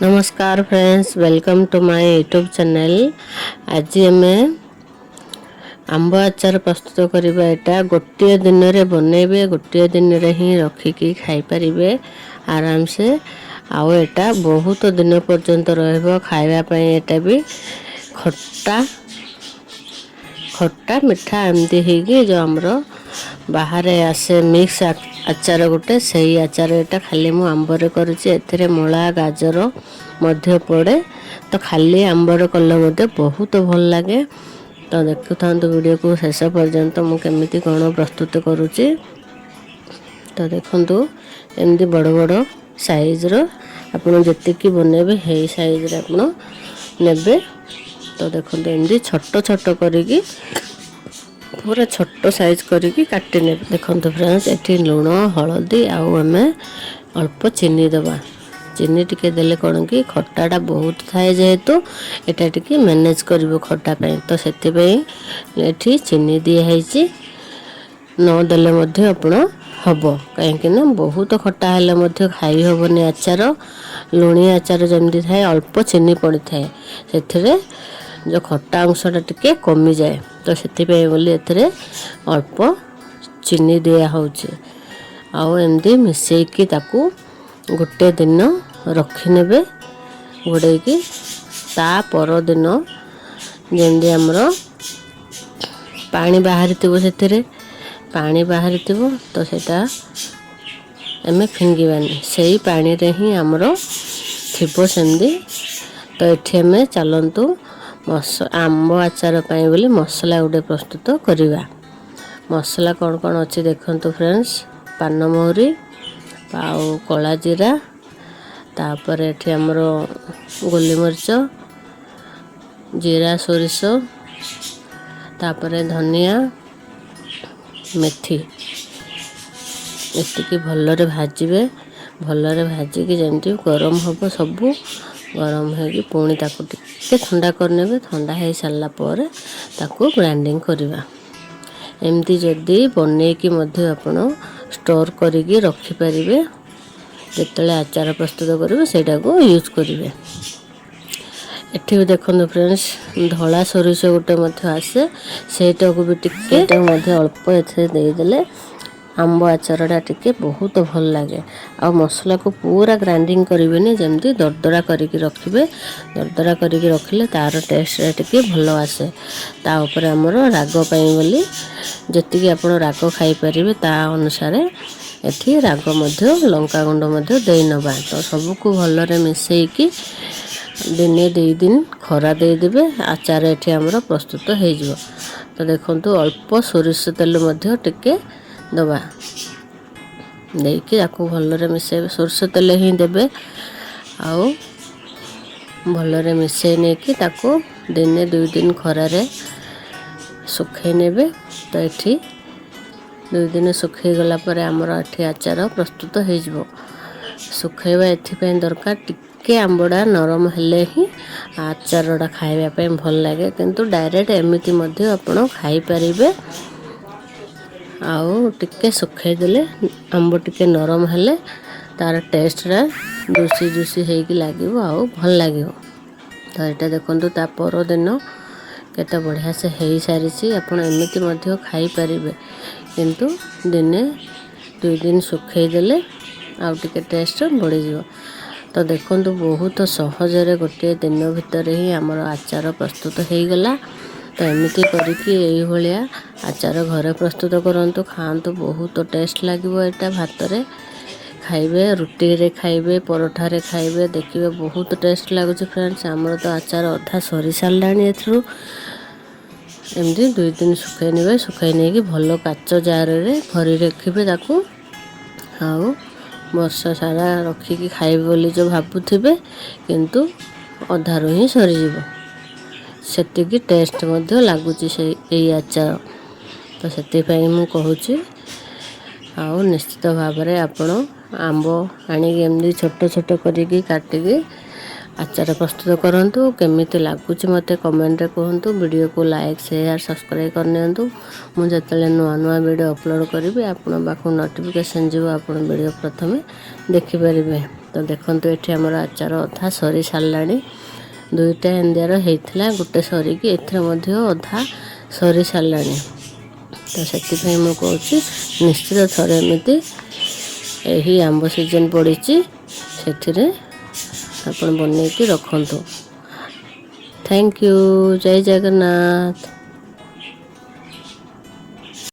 नमस्कार friends, welcome to my YouTube channel. आज आम आंब आचार प्रस्तुत करवा। यहाँ गोटे दिन में बनइबे, गोटे दिन में ही रखिकी खाईपारे आराम से। आउ एटा बहुत दिन पर्यंत रखापी। एटा भी खट्टा खट्टा मिठा एमती है जो आमर बाहर आसे मिक्स आचार गोटे से आचार एटा खाली मु आंबर करुच्ची। मूला गाजर मध्य पड़े तो खाली आंबर कले मध्य बहुत भल लगे। तो देखु था वीडियो को शेष पर्यंत मुझे कौन प्रस्तुत करुच्ची। तो देखु एमती बड़ बड़ साइज आपन जी बनइबे हे साइज आपन नेबे। तो देखो एमती छोट छोट करी पूरा छोट साइज करिकी काटी ने। देखो फ्रेंड्स, एठी लुण हलदी आउ आमे अल्प चीनी दबा। चीनी टिके देले कौन कि खट्टाटा बहुत थाए जेहेतु एटा टिके मैनेज करिवो खट्टा पे। तो सेति पे एठी चीनी दिया हैची। न देले मध्य आपण हबो, काहेकि ना बहुत खट्टा हेले मध्य खाई हबोनी आचार। लुणी आचार जमदी थाए अल्प चीनी पड़ी थाए, सेथिरे जो खट्टा अंशटा टिके कमी जाए। तो सेति पे बोली एथिरे अल्प चीनी दिया होउची। आउ एमदी मिसेकी ताकू गोटे दिन रखी नेबे घोड़ेकी। ता पर दिन जेमदी हमरो पानी बाहरी थिबो, सेथिरे पानी बाहरी थिबो तो सेटा एमे फिंगिबानी। सेही पानी रे ही हमरो थिबो सेमदी। तो एठी हमें चलंतु आंब आचार पाई बोली मसला गोटे प्रस्तुत करिवा। मसला कौन कौन अच्छी देखंतु फ्रेंड्स। पान महुरी आउ कला जीरा, तापर एठी हमरो गोलमरीच, जीरा सोरिष, तापर धनिया मेथी एतिकी भलरे भाजिबे। भलरे भाजिकी जमती गरम हबो, सबू गरम होगी पुणी ताकू टिके ठंडा करने। ठंडा हो सारा पर ताकू ग्राइंडिंग करवा। एमती जदि बनईकी आपण स्टोर करिकी रखिपारे, जिते आचार प्रस्तुत करेंगे सेटा को यूज करेंगे। एठी भी देखो फ्रेंड्स, धला सोरिष गोटे आसे, सेटा को भी टिके अल्प एदेले आंब आचारटा टिके बहुत भल लगे। आ मसला को पूरा ग्राइंडिंग करेंगे, जमती दरदरा करके रखिए। दरदरा करके रखिले तार टेस्ट टिके भल आसे। ता ऊपर हमर राग पाई बोली जति आपण राग खाई परिबे ता अनुसार एठी राग मध्य लंका गुंड मध्य देई नबा। तो सबको भलरे मिसेईकी दिने 2 दिन खरा दे देबे। आचार एठी हमर प्रस्तुत हो जिवो। तो देखंतु अल्प सोरिष तेल मध्य टिके दबा देकी आपको भलरे मिसेबे। सोरिष तेल ही देबे। आउ भलरे मिसई नेकी ताको दिने 2 दिन खरारे सुखै नेबे। तो एठी 2 दिन सुखै गला पर हमर एठी आचार प्रस्तुत हो जिवो। सुखैबा एथि दरकार टिके आंबड़ा नरम हेले ही आचारटा खाइबा पे भल लगे। किंतु डायरेक्ट एमिति मध्य आपण खाई परिबे। आउ टिके सुखै देले आंब टिके नरम हेले तार टेस्टरा जूसी जूसी हेकी लागिवो, आउ भल लागिवो। तो एटा देखंतु ता पर दिन केते बढ़िया से हेई सारिछि। आपण एमिति मध्य खाई परिबे, किंतु दिने 2 दिन सुखै देले आउ टिके टेस्ट बढ़ी जिवो। तो देखंतु बहुत सहजरे गोटे दिन भितर ही हमर आचार प्रस्तुत हो गला। तो एमिति करिकी एई भलिया आचार घरे प्रस्तुत करंतु, खांतु बहुत टेस्ट लागिवो। एटा भात रे खाइबे, रुटी रे खाइबे, परोठा रे खाइबे, देखिबे बहुत टेस्ट लागुछि फ्रेंड्स। हमर तो आचार अधा सरी सारलाणी। एथरु एमती 2 दिन सुखै नेबे। सुखै नै कि भलो काच जार रे भरी रखिबे ताकू। आउ वर्ष सारा रखिकी खाइबे बोली जो भाबुथिबे, किंतु अधारू ही सरी जिवो। सेतिकी टेस्ट मध्य लागुछि से एई आचार। तो सेति पई मु कहूछि। आउ निश्चित भाव में आपण आंब आनी एमती छोट छोट करिकी काटिकी आचार प्रस्तुत करंतु। केमिति लागुछि मते कमेंट रे कहंतु। वीडियो को लाइक शेयर सब्सक्राइब करनियंतु। मु जतले नुआ नुआ वीडियो अपलोड करिबे आपण बाकू नोटिफिकेशन जीव, आपण वीडियो प्रथमे देखि परिबे। ତ ଦେଖନ୍ତୁ ଏଠି ଆମର ଆଚାର ଅଧା ସରି ସାରିଲାଣି। 2ଟା ଏନ୍ଦିଆର ହେଇଥିଲା, ଗୋଟେ ସରିକି ଏଥିରେ ମଧ୍ୟ ଅଧା ସରି ସାରିଲାଣି। ତ ସେଥିପାଇଁ ମୁଁ କହୁଛି ନିଶ୍ଚିତ ଥରେ ଏମିତି ଏହି ଆମ୍ବ ସିଜନ୍ ପଡ଼ିଛି ସେଥିରେ ଆପଣ ବନେଇକି ରଖନ୍ତୁ। Thank you. ଜୟ ଜଗନ୍ନାଥ।